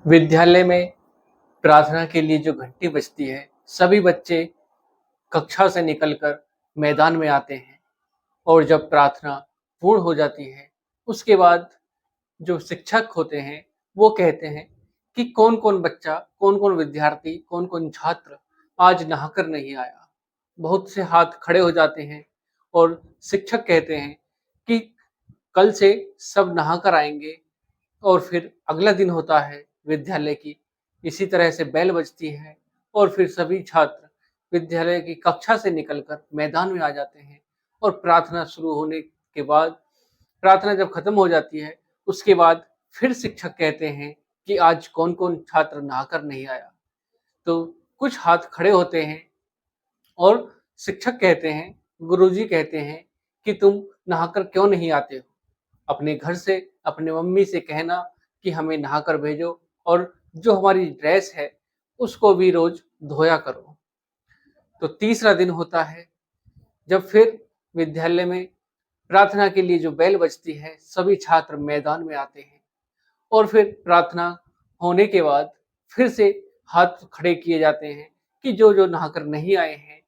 विद्यालय में प्रार्थना के लिए जो घंटी बजती है, सभी बच्चे कक्षा से निकलकर मैदान में आते हैं और जब प्रार्थना पूर्ण हो जाती है, उसके बाद जो शिक्षक होते हैं, वो कहते हैं कि कौन-कौन बच्चा, कौन-कौन विद्यार्थी, कौन-कौन छात्र आज नहाकर नहीं आया। बहुत से हाथ खड़े हो जाते हैं और शिक्षक कहते हैं कि कल से सब नहाकर आएँगे और फिर अगला दिन होता है विद्यालय की। इसी तरह से बेल बजती है और फिर सभी छात्र विद्यालय की कक्षा से निकलकर मैदान में आ जाते हैं और प्रार्थना शुरू होने के बाद प्रार्थना जब खत्म हो जाती है, उसके बाद फिर शिक्षक कहते हैं कि आज कौन-कौन छात्र नहाकर नहीं आया। तो कुछ हाथ खड़े होते हैं और शिक्षक कहते हैं, गुरुजी कहते हैं कि तुम नहाकर क्यों नहीं आते हो? अपने घर से, अपने मम्मी से कहना कि हमें नहाकर भेजो और जो हमारी ड्रेस है, उसको भी रोज़ धोया करो। तो तीसरा दिन होता है, जब फिर विद्यालय में प्रार्थना के लिए जो बेल बजती है, सभी छात्र मैदान में आते हैं और फिर प्रार्थना होने के बाद फिर से हाथ खड़े किए जाते हैं कि जो-जो नहाकर नहीं आए हैं,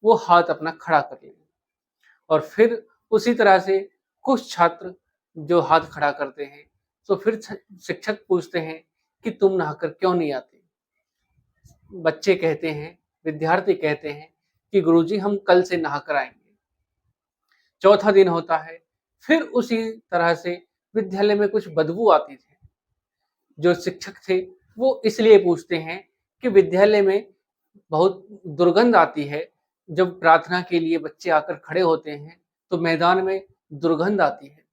वो हाथ अपना खड़ा कर लें। और फिर उसी तरह से कुछ छात्र जो हाथ खड़ा करते हैं, तो फिर शिक्षक पूछते हैं कि तुम नहाकर क्यों नहीं आते? बच्चे कहते हैं, विद्यार्थी कहते हैं कि गुरुजी हम कल से नहाकर आएँगे। चौथा दिन होता है, फिर उसी तरह से विद्यालय में कुछ बदबू आती थी। जो शिक्षक थे, वो इसलिए पूछते हैं कि विद्यालय में बहुत दुर्गंध आती है, जब प्रार्थना के लिए बच्चे आकर खड़े होते हैं, तो मैदान में दुर्गंध आती है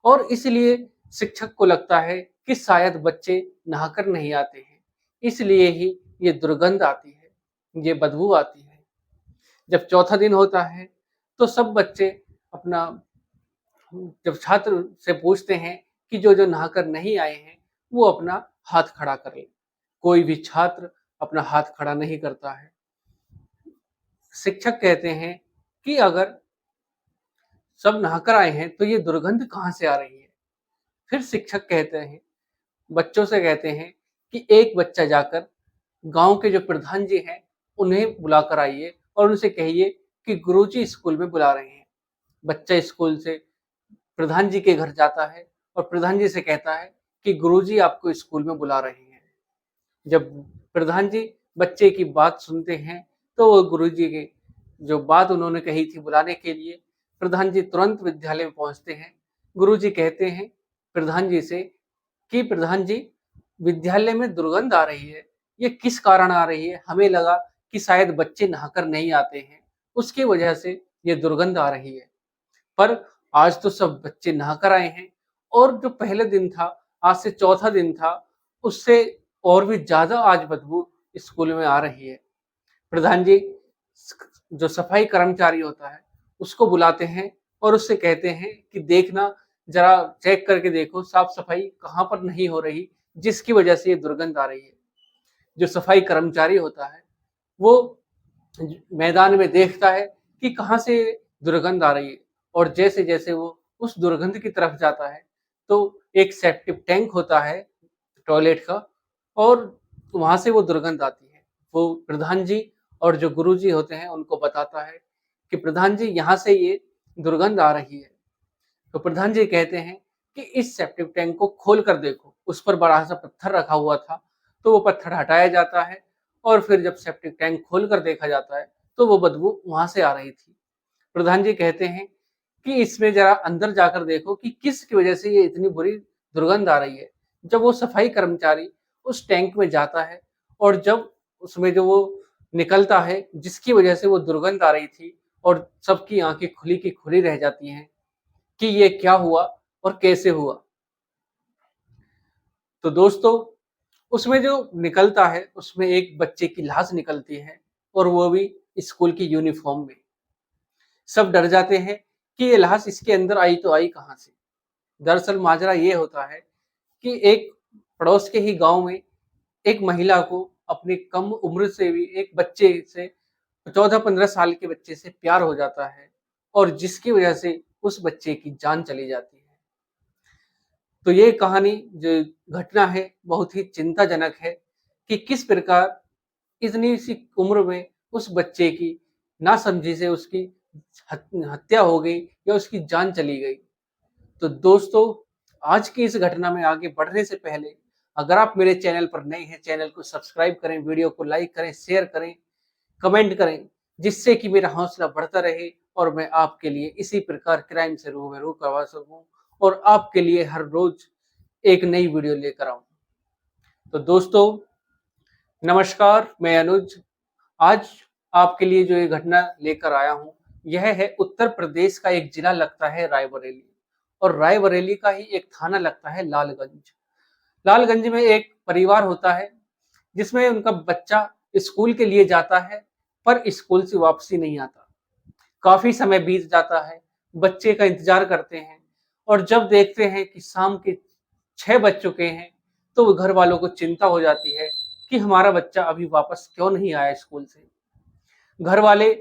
और इसलिए शिक्षक को लगता है कि शायद बच्चे नहाकर नहीं आते हैं, इसलिए ही ये दुर्गंध आती है, ये बदबू आती है। जब चौथा दिन होता है, तो सब बच्चे अपना जब छात्र से पूछते हैं कि जो-जो नहाकर नहीं आए हैं, वो अपना हाथ खड़ा कर लें। कोई भी छात्र अपना हाथ खड़ा नहीं करता है। शिक्षक कहते हैं कि अगर सब नहाकर आए हैं, तो ये दुर्गंध कहाँ से आ रही है? फिर शिक्षक कहते हैं, बच्चों से कहते हैं कि एक बच्चा जाकर गाँव के जो प्रधान जी हैं, उन्हें बुलाकर आइए और उनसे कहिए कि गुरुजी स्कूल में बुला रहे हैं। बच्चा स्कूल से प्रधान जी के घर जाता है और प्रधान जी से कहता है कि गुरुजी आपको स्कूल में बुला रहे हैं। जब प्रधान जी बच्चे की बात सुनते हैं, तो वो गुरुजी की जो बात उन्होंने कही थी बुलाने के लिए, प्रधान जी तुरंत विद्यालय में पहुँचते हैं। गुरुजी कहते हैं प्रधान जी से कि प्रधान जी, विद्यालय में दुर्गंध आ रही है, ये किस कारण आ रही है? हमें लगा कि शायद बच्चे नहाकर नहीं आते हैं, उसकी वजह से ये दुर्गंध आ रही है। पर आज तो सब बच्चे नहाकर आए हैं और जो पहले दिन था, आज से चौथा दिन था, उससे और भी ज़्यादा आज बदबू स्कूल में आ रही है। प्रधान जी जो सफाई कर्मचारी होता है, उसको बुलाते हैं और उससे कहते हैं कि देखना, ज़रा चेक करके देखो साफ-सफाई कहाँ पर नहीं हो रही, जिसकी वजह से ये दुर्गंध आ रही है। जो सफाई कर्मचारी होता है, वो मैदान में देखता है कि कहाँ से दुर्गंध आ रही है और जैसे-जैसे वो उस दुर्गंध की तरफ जाता है, तो एक सेप्टिक टैंक होता है टॉयलेट का और वहाँ से वो दुर्गंध आती है। वो प्रधान जी और जो गुरुजी होते हैं उनको बताता है कि प्रधान जी यहाँ से ये दुर्गंध आ रही है। तो प्रधान जी कहते हैं कि इस सेप्टिक टैंक को खोल कर देखो, उस पर बड़ा-सा पत्थर रखा हुआ था, तो वो पत्थर हटाया जाता है और फिर जब सेप्टिक टैंक खोल कर देखा जाता है, तो वो बदबू वहाँ से आ रही थी। प्रधान जी कहते हैं कि इसमें ज़रा अंदर जाकर देखो कि किसकी वजह से ये इतनी बुरी दुर्गंध आ रही है। जब वो सफाई कर्मचारी उस टैंक में जाता है और जब उसमें जो वो निकलता है, जिसकी वजह से वो दुर्गंध आ रही थी और सबकी आँखें खुली की खुली रह जाती हैं कि ये क्या हुआ और कैसे हुआ। तो दोस्तों, उसमें जो निकलता है, उसमें एक बच्चे की लाश निकलती है और वो भी स्कूल की यूनिफ़ॉर्म में। सब डर जाते हैं कि ये लाश इसके अंदर आई तो आई कहाँ से? दरअसल माजरा ये होता है कि एक पड़ोस के ही गाँव में एक महिला को अपनी कम उम्र से भी एक बच्चे से 14-15 साल के बच्चे से प्यार हो जाता है और जिसकी वजह से उस बच्चे की जान चली जाती है। तो ये कहानी जो घटना है बहुत ही चिंताजनक है कि किस प्रकार इतनी सी उम्र में उस बच्चे की नासमझी से उसकी हत्या हो गई या उसकी जान चली गई। तो दोस्तों, आज की इस घटना में आगे बढ़ने से पहले अगर आप मेरे चैनल पर नए हैं, चैनल को सब्सक्राइब करें, वीडियो को लाइक करें, शेयर करें, कमेंट करें, जिससे कि मेरा हौसला बढ़ता रहे और मैं आपके लिए इसी प्रकार क्राइम से रूबरू करवा सकूं और आपके लिए हर रोज एक नई वीडियो लेकर आऊं। तो दोस्तों, नमस्कार, मैं अनुज। आज आपके लिए जो ये घटना लेकर आया हूं, यह है उत्तर प्रदेश का एक जिला लगता है रायबरेली, और रायबरेली का ही एक थाना लगता है लालगंज। लालगंज में एक परिवार होता है जिसमें उनका बच्चा स्कूल के लिए जाता है, पर स्कूल से वापसी नहीं आता। काफी समय बीत जाता है, बच्चे का इंतजार करते हैं, और जब देखते हैं कि शाम के 6 बज चुके हैं, तो घर वालों को चिंता हो जाती है कि हमारा बच्चा अभी वापस क्यों नहीं आया स्कूल से। घर वाले,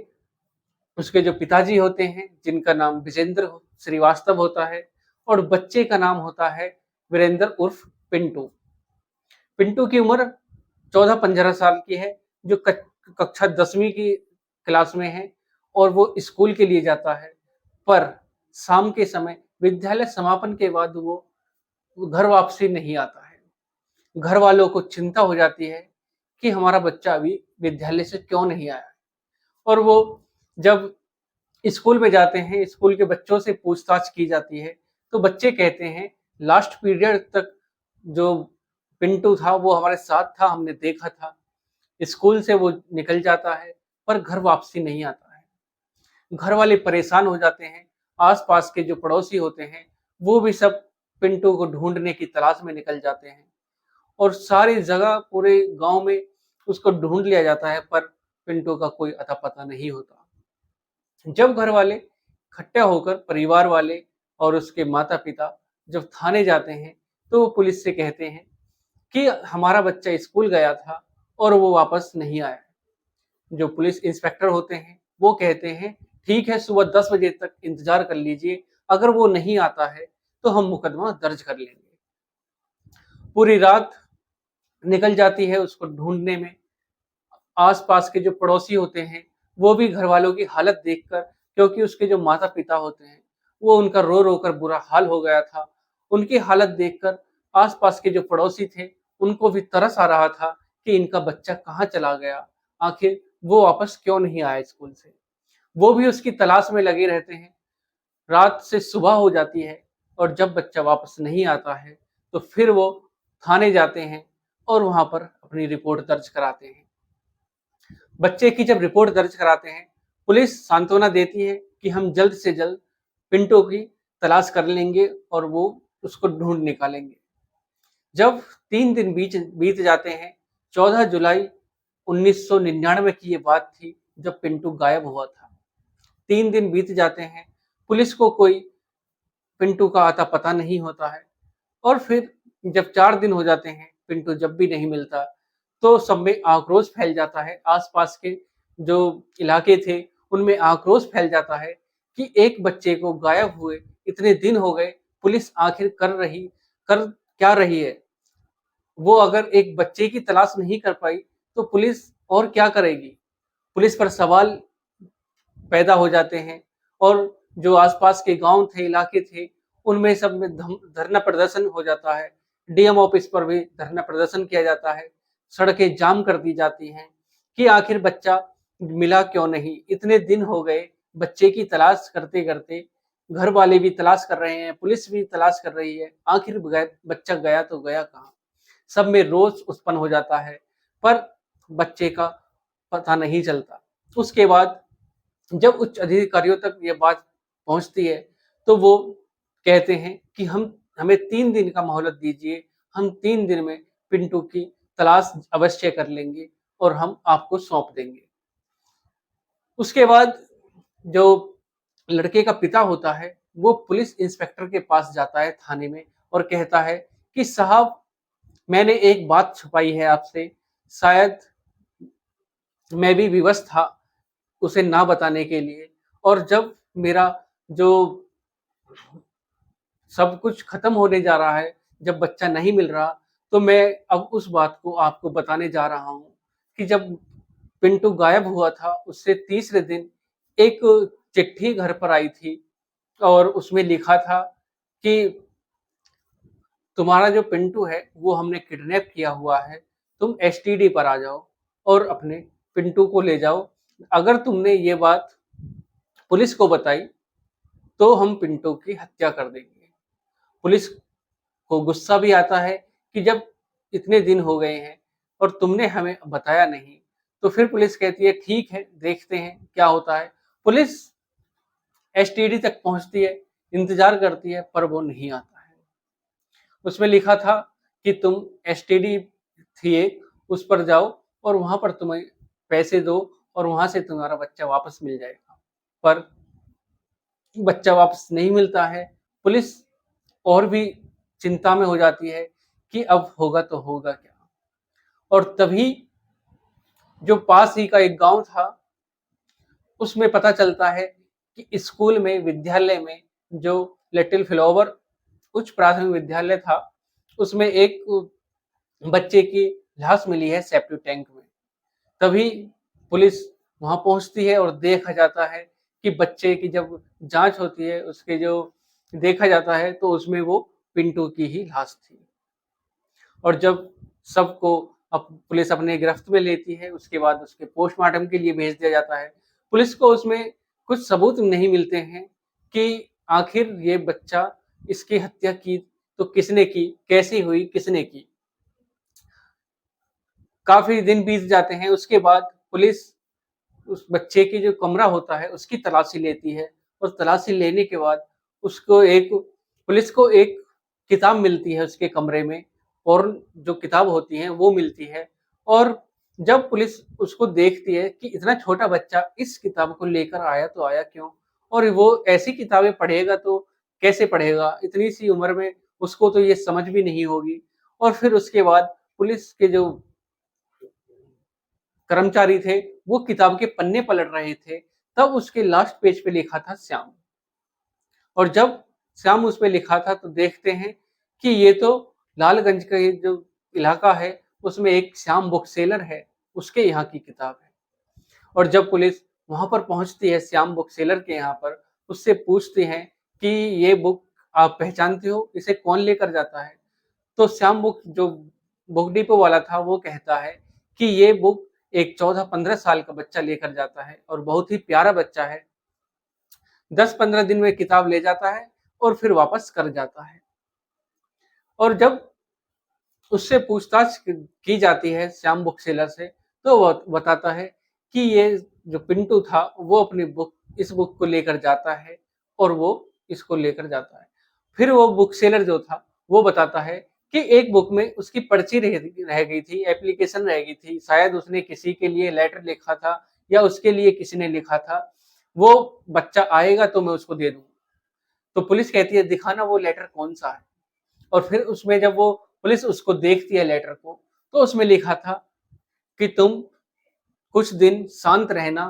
उसके जो पिताजी होते हैं जिनका नाम विजेंद्र श्रीवास्तव होता है, और बच्चे का नाम होता है वीरेंद्र उर्फ पिंटू। पिंटू की उम्र 14-15 साल की है, जो कक्षा 10वीं की क्लास में है, और वो स्कूल के लिए जाता है। पर शाम के समय विद्यालय समापन के बाद वो घर वापसी नहीं आता है। घर वालों को चिंता हो जाती है कि हमारा बच्चा अभी विद्यालय से क्यों नहीं आया। और वो जब स्कूल में जाते हैं, स्कूल के बच्चों से पूछताछ की जाती है, तो बच्चे कहते हैं लास्ट पीरियड तक जो पिंटू था वो हमारे साथ था, हमने देखा था। स्कूल से वो निकल जाता है पर घर वापसी नहीं आता है। घर वाले परेशान हो जाते हैं। आसपास के जो पड़ोसी होते हैं वो भी सब पिंटू को ढूंढने की तलाश में निकल जाते हैं, और सारी जगह पूरे गांव में उसको ढूंढ लिया जाता है, पर पिंटू का कोई अता पता नहीं होता। जब घर वाले इकट्ठा होकर, परिवार वाले और उसके माता पिता जब थाने जाते हैं, तो वो पुलिस से कहते हैं कि हमारा बच्चा स्कूल गया था और वो वापस नहीं आया। जो पुलिस इंस्पेक्टर होते हैं वो कहते हैं ठीक है, सुबह 10 बजे तक इंतजार कर लीजिए, अगर वो नहीं आता है तो हम मुकदमा दर्ज कर लेंगे। पूरी रात निकल जाती है उसको ढूंढने में। आसपास के जो पड़ोसी होते हैं वो भी घर वालों की हालत देखकर, क्योंकि उसके जो माता पिता होते हैं वो उनका रो रो कर बुरा हाल हो गया था, उनकी हालत देखकर आसपास के जो पड़ोसी थे उनको भी तरस आ रहा था कि इनका बच्चा कहाँ चला गया, आखिर वो वापस क्यों नहीं आया स्कूल से। वो भी उसकी तलाश में लगे रहते हैं। रात से सुबह हो जाती है, और जब बच्चा वापस नहीं आता है तो फिर वो थाने जाते हैं और वहां पर अपनी रिपोर्ट दर्ज कराते हैं। बच्चे की जब रिपोर्ट दर्ज कराते हैं, पुलिस सांत्वना देती है कि हम जल्द से जल्द पिंटू की तलाश कर लेंगे और वो उसको ढूंढ निकालेंगे। जब 3 दिन बीच बीत जाते हैं, 14 जुलाई 1999 की ये बात थी जब पिंटू गायब हुआ था। 3 दिन बीत जाते हैं, पुलिस को कोई पिंटू का आता पता नहीं होता है, और फिर जब 4 दिन हो जाते हैं, पिंटू जब भी नहीं मिलता, तो सब में आक्रोश फैल जाता है। आसपास के जो इलाके थे उनमें आक्रोश फैल जाता है कि एक बच्चे को गायब हुए इतने दिन हो गए, पुलिस आखिर कर क्या रही है। वो अगर एक बच्चे की तलाश नहीं कर पाई तो पुलिस और क्या करेगी। पुलिस पर सवाल पैदा हो जाते हैं, और जो आसपास के गांव थे, इलाके थे, उनमें सब में धरना प्रदर्शन हो जाता है। डीएम ऑफिस पर भी धरना प्रदर्शन किया जाता है। सड़कें जाम कर दी जाती हैं कि आखिर बच्चा मिला क्यों नहीं, इतने दिन हो गए बच्चे की तलाश करते करते। घर वाले भी तलाश कर रहे हैं, पुलिस भी तलाश कर रही है, आखिर बच्चा गया तो गया कहाँ। सब में रोष उत्पन्न हो जाता है, पर बच्चे का पता नहीं चलता। उसके बाद जब उच्च अधिकारियों तक ये बात पहुंचती है, तो वो कहते हैं कि हम हमें 3 दिन का मोहलत दीजिए, हम 3 दिन में पिंटू की तलाश अवश्य कर लेंगे और हम आपको सौंप देंगे। उसके बाद जो लड़के का पिता होता है वो पुलिस इंस्पेक्टर के पास जाता है थाने में, और कहता है कि साहब, मैंने एक बात छुपाई है आपसे, शायद मैं भी विवश था उसे ना बताने के लिए। और जब मेरा जो सब कुछ खत्म होने जा रहा है, जब बच्चा नहीं मिल रहा, तो मैं अब उस बात को आपको बताने जा रहा हूँ कि जब पिंटू गायब हुआ था, उससे तीसरे दिन एक चिट्ठी घर पर आई थी और उसमें लिखा था कि तुम्हारा जो पिंटू है वो हमने किडनैप किया हुआ है, तुम एसटीडी पर आ जाओ और अपने पिंटू को ले जाओ। अगर तुमने ये बात पुलिस को बताई तो हम पिंटू की हत्या कर देंगे। पुलिस को गुस्सा भी आता है कि जब इतने दिन हो गए हैं और तुमने हमें बताया नहीं। तो फिर पुलिस कहती है ठीक है, देखते हैं क्या होता है। पुलिस एसटीडी तक पहुंचती है, इंतजार करती है, पर वो नहीं आता है। उसमें लिखा था कि तुम एसटीडी थी एक, उस पर जाओ और वहां पर तुम्हें पैसे दो और वहां से तुम्हारा बच्चा वापस मिल जाएगा। पर बच्चा वापस नहीं मिलता है। पुलिस और भी चिंता में हो जाती है कि अब होगा तो होगा क्या। और तभी जो पास ही का एक गांव था, उसमें पता चलता है कि स्कूल में, विद्यालय में, जो लिटिल फ्लावर उच्च प्राथमिक विद्यालय था, उसमें एक बच्चे की लाश मिली है सेप्टिक टैंक में। तभी पुलिस वहां पहुंचती है और देखा जाता है कि बच्चे की जब जांच होती है, उसके जो देखा जाता है तो उसमें वो पिंटू की ही लाश थी। और जब सबको पुलिस अपने गिरफ्त में लेती है, उसके बाद उसके पोस्टमार्टम के लिए भेज दिया जाता है। पुलिस को उसमें कुछ सबूत नहीं मिलते हैं कि आखिर ये बच्चा, इसकी हत्या की तो किसने की, कैसी हुई, किसने की। काफी दिन बीत जाते हैं। उसके बाद पुलिस उस बच्चे की जो कमरा होता है उसकी तलाशी लेती है और तलाशी लेने के बाद उसको एक पुलिस को एक किताब मिलती है उसके कमरे में, और जो किताब होती है वो मिलती है। और जब पुलिस उसको देखती है कि इतना छोटा बच्चा इस किताब को लेकर आया तो आया क्यों, और वो ऐसी किताबें पढ़ेगा तो कैसे पढ़ेगा, इतनी सी उम्र में उसको तो ये समझ भी नहीं होगी। और फिर उसके बाद पुलिस के जो कर्मचारी थे वो किताब के पन्ने पलट रहे थे, तब उसके लास्ट पेज पे लिखा था श्याम। और जब श्याम उस पे लिखा था तो देखते हैं कि ये तो लालगंज का ये जो इलाका है उसमें एक श्याम बुक सेलर है, उसके यहाँ की किताब है। और जब पुलिस वहां पर पहुंचती है श्याम बुक सेलर के यहाँ पर, उससे पूछती है कि ये बुक आप पहचानते हो, इसे कौन लेकर जाता है। तो श्याम बुक जो बुक डिपो वाला था वो कहता है कि ये बुक एक 14-15 साल का बच्चा लेकर जाता है और बहुत ही प्यारा बच्चा है। 10-15 दिन में किताब ले जाता है और फिर वापस कर जाता है। और जब उससे पूछताछ की जाती है श्याम बुक सेलर से, तो वो बताता है कि ये जो पिंटू था वो अपनी बुक, इस बुक को लेकर जाता है और वो इसको लेकर जाता है। फिर वो बुक सेलर जो था वो बताता है कि एक बुक में उसकी पर्ची रह गई थी, एप्लीकेशन रह गई थी, शायद उसने किसी के लिए लेटर लिखा था या उसके लिए किसी ने लिखा था। वो बच्चा आएगा तो मैं उसको दे दूंगा। तो पुलिस कहती है दिखाना वो लेटर कौन सा है। और फिर उसमें जब वो पुलिस उसको देखती है लेटर को, तो उसमें लिखा था कि तुम कुछ दिन शांत रहना,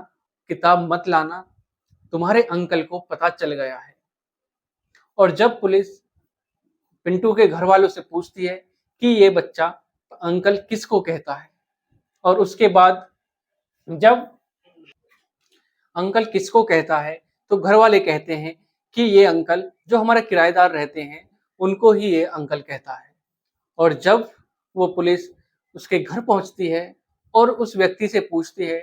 किताब मत लाना, तुम्हारे अंकल को पता चल गया है। और जब पुलिस पिंटू के घर वालों से पूछती है कि ये बच्चा अंकल किसको कहता है, और उसके बाद जब अंकल किसको कहता है तो घर वाले कहते हैं कि ये अंकल जो हमारे किराएदार रहते हैं उनको ही ये अंकल कहता है। और जब वो पुलिस उसके घर पहुंचती है और उस व्यक्ति से पूछती है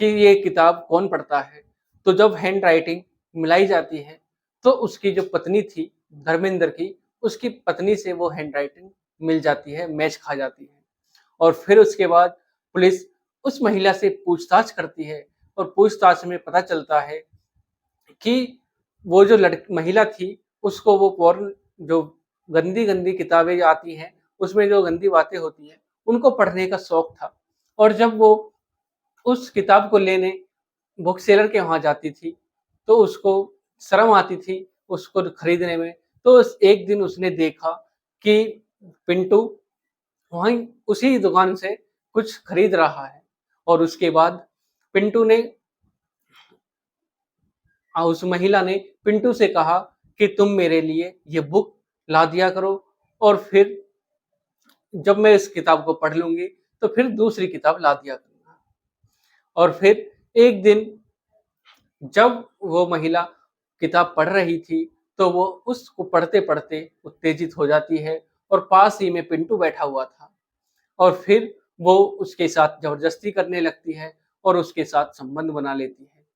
कि ये किताब कौन पढ़ता है, तो जब हैंड राइटिंग मिलाई जाती है तो उसकी जो पत्नी थी धर्मेंद्र की, उसकी पत्नी से वो हैंड राइटिंग मिल जाती है, मैच खा जाती है। और फिर उसके बाद पुलिस उस महिला से पूछताछ करती है और पूछताछ में पता चलता है कि वो जो महिला थी उसको वो पोर्न, जो गंदी गंदी किताबें आती हैं उसमें जो गंदी बातें होती हैं उनको पढ़ने का शौक था। और जब वो उस किताब को लेने बुक सेलर के वहां जाती थी तो उसको शर्म आती थी उसको खरीदने में। तो एक दिन उसने देखा कि पिंटू वहीं उसी दुकान से कुछ खरीद रहा है, और उसके बाद पिंटू ने उस महिला ने पिंटू से कहा कि तुम मेरे लिए ये बुक ला दिया करो, और फिर जब मैं इस किताब को पढ़ लूँगी तो फिर दूसरी किताब ला दिया करूँगा। और फिर एक दिन जब वो महिला किताब पढ़ रही थी, तो वो उसको पढ़ते-पढ़ते उत्तेजित हो जाती है, और पास ही में पिंटू बैठा हुआ था, और फिर वो उसके साथ ज़बरदस्ती करने लगती है और उसके साथ संबंध बना लेती है।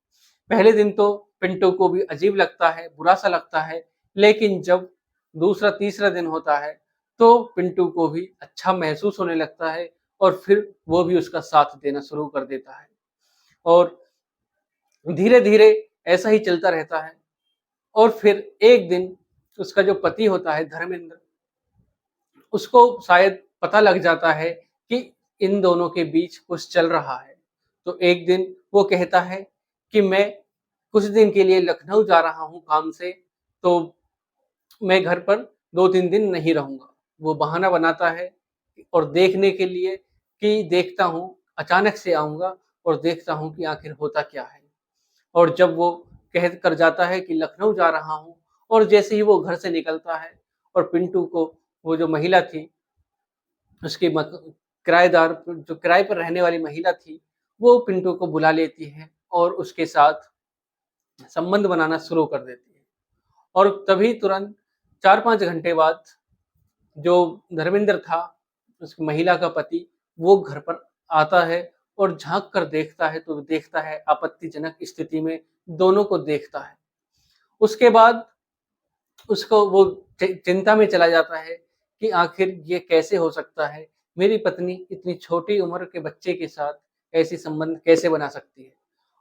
पहले दिन तो पिंटू को भी अजीब लगता है, बुरा-सा लगता है, लेकिन जब दूसरा-तीसरा दिन होता है, तो पिंटू को भी अच्छा महसूस होने लगता है, और फिर वो भी उसका साथ देना शुरू कर देता है। और धीरे-धीरे ऐसा ही चलता रहता है, और फिर एक दिन उसका जो पति होता है धर्मेंद्र, उसको शायद पता लग जाता है कि इन दोनों के बीच कुछ चल रहा है। तो एक दिन वो कहता है कि मैं कुछ दिन के लिए लखनऊ जा रहा हूँ काम से, तो मैं घर पर 2-3 दिन नहीं रहूँगा। वो बहाना बनाता है और देखने के लिए कि देखता हूँ, अचानक से आऊँगा और देखता हूँ कि आखिर होता क्या है। और जब वो कह कर जाता है कि लखनऊ जा रहा हूँ, और जैसे ही वो घर से निकलता है, और पिंटू को वो जो महिला थी, उसकी किराएदार जो किराए पर रहने वाली महिला थी, वो पिंटू को बुला लेती है और उसके साथ संबंध बनाना शुरू कर देती है। और तभी तुरंत 4-5 घंटे बाद जो धर्मेंद्र था, उस महिला का पति, वो घर पर आता है और झाँक कर देखता है, तो देखता है आपत्तिजनक स्थिति में दोनों को देखता है। उसके बाद उसको वो चिंता में चला जाता है कि आखिर ये कैसे हो सकता है? मेरी पत्नी इतनी छोटी उम्र के बच्चे के साथ ऐसी संबंध कैसे बना सकती है?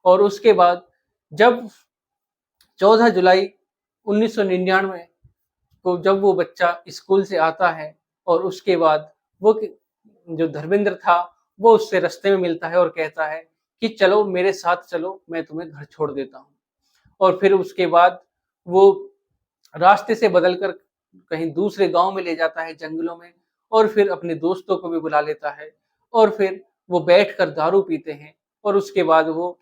और उसके बाद जब 14 जुलाई 1999 को जब वो बच्चा स्कूल से आता है, और उसके बाद वो जो धर्मेंद्र था, वो उससे रास्ते में मिलता है और कहता है कि चलो मेरे साथ चलो, मैं तुम्हें घर छोड़ देता हूँ। और फिर उसके बाद वो रास्ते से बदलकर कहीं दूसरे गाँव में ले जाता है, जंगलों में, और फिर अपने दोस्तों को भी बुला लेता है, और फिर वो बैठकर दारू पीते हैं, और उसके बाद वो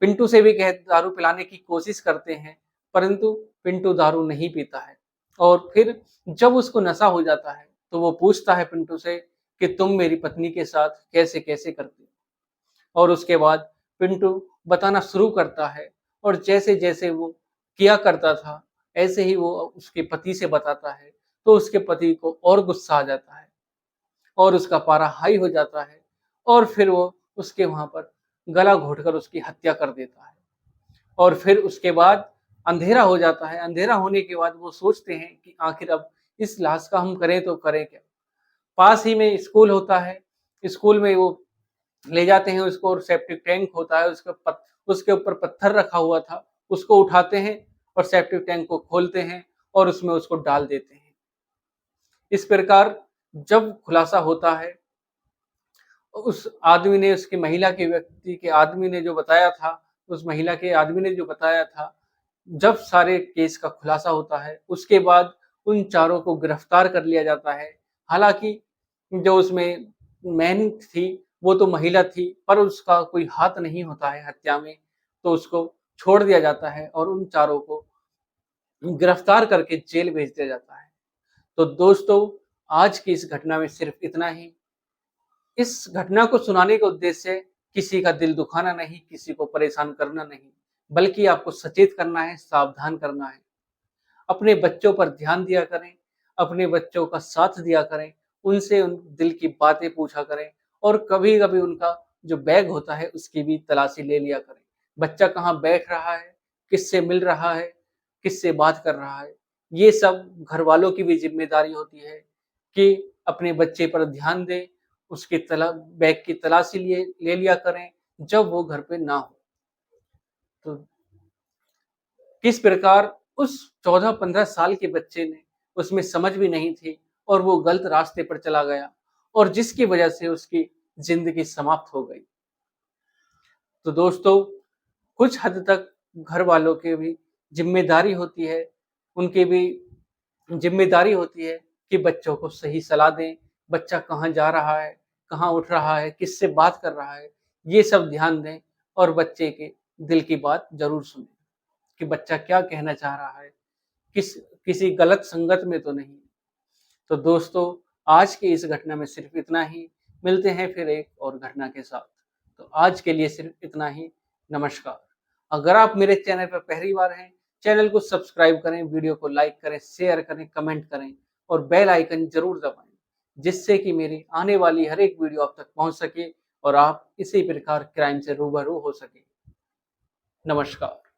पिंटू से भी दारू पिलाने की कोशिश करते हैं, परंतु पिंटू दारू नहीं पीता है। और फिर जब उसको नशा हो जाता है, तो वो पूछता है पिंटू से कि तुम मेरी पत्नी के साथ कैसे-कैसे करते हो? और उसके बाद पिंटू बताना शुरू करता है, और जैसे-जैसे वो किया करता था, ऐसे ही वो उसके पति से बताता है, तो उसके पति को और गुस्सा आ जाता है, और उसका पारा हाई हो जाता है, और फिर वो उसके वहाँ पर गला घोंटकर उसकी हत्या कर देता है। और फिर उसके बाद अंधेरा हो जाता है, अंधेरा होने के बाद वो सोचते हैं कि आखिर अब इस लाश का हम करें तो करें क्या? पास ही में स्कूल होता है, स्कूल में वो ले जाते हैं उसको, और सेप्टिक टैंक होता है, उसके ऊपर पत्थर रखा हुआ था, उसको उठाते हैं और सेप्टिक टैंक को खोलते हैं और उसमें उसको डाल देते हैं। इस प्रकार जब खुलासा होता है, उस आदमी ने, उसकी महिला के व्यक्ति के आदमी ने जो बताया था, उस महिला के आदमी ने जो बताया था, जब सारे केस का खुलासा होता है, उसके बाद उन चारों को गिरफ्तार कर लिया जाता है। हालाँकि जो उसमें मैन थी, वो तो महिला थी, पर उसका कोई हाथ नहीं होता है हत्या में, तो उसको छोड़ दिया जाता है और उन चारों को गिरफ्तार करके जेल भेज दिया जाता है। तो दोस्तों, आज की इस घटना में सिर्फ इतना ही। इस घटना को सुनाने का उद्देश्य किसी का दिल दुखाना नहीं, किसी को परेशान करना नहीं, बल्कि आपको सचेत करना है, सावधान करना है। अपने बच्चों पर ध्यान दिया करें, अपने बच्चों का साथ दिया करें, उनसे उन दिल की बातें पूछा करें, और कभी-कभी उनका जो बैग होता है उसकी भी तलाशी ले लिया करें। बच्चा कहाँ बैठ रहा है, किससे मिल रहा है, किससे बात कर रहा है, ये सब घरवालों की भी ज़िम्मेदारी होती है कि अपने बच्चे पर ध्यान दें, उसके बैग की तलाशी ले लिया करें जब वो घर पे ना हो। तो किस प्रकार उस 14-15 साल के बच्चे ने, उसमें समझ भी नहीं थी, और वो गलत रास्ते पर चला गया, और जिसकी वजह से उसकी ज़िंदगी समाप्त हो गई। तो दोस्तों, कुछ हद तक घर वालों की भी ज़िम्मेदारी होती है, उनकी भी ज़िम्मेदारी होती है कि बच्चों को सही सलाह दें, बच्चा कहाँ जा रहा है, कहाँ उठ रहा है, किससे बात कर रहा है, ये सब ध्यान दें, और बच्चे के दिल की बात ज़रूर सुनें कि बच्चा क्या कहना चाह रहा है, किसी गलत संगत में तो नहीं। तो दोस्तों, आज की इस घटना में सिर्फ इतना ही। मिलते हैं फिर एक और घटना के साथ। तो आज के लिए सिर्फ इतना ही। नमस्कार। अगर आप मेरे चैनल पर पहली बार हैं, चैनल को सब्सक्राइब करें, वीडियो को लाइक करें, शेयर करें, कमेंट करें और बेल आइकन जरूर दबाएं, जिससे कि मेरी आने वाली हर एक वीडियो आप तक पहुंच सके और आप इसी प्रकार क्राइम से रूबरू हो सके। नमस्कार।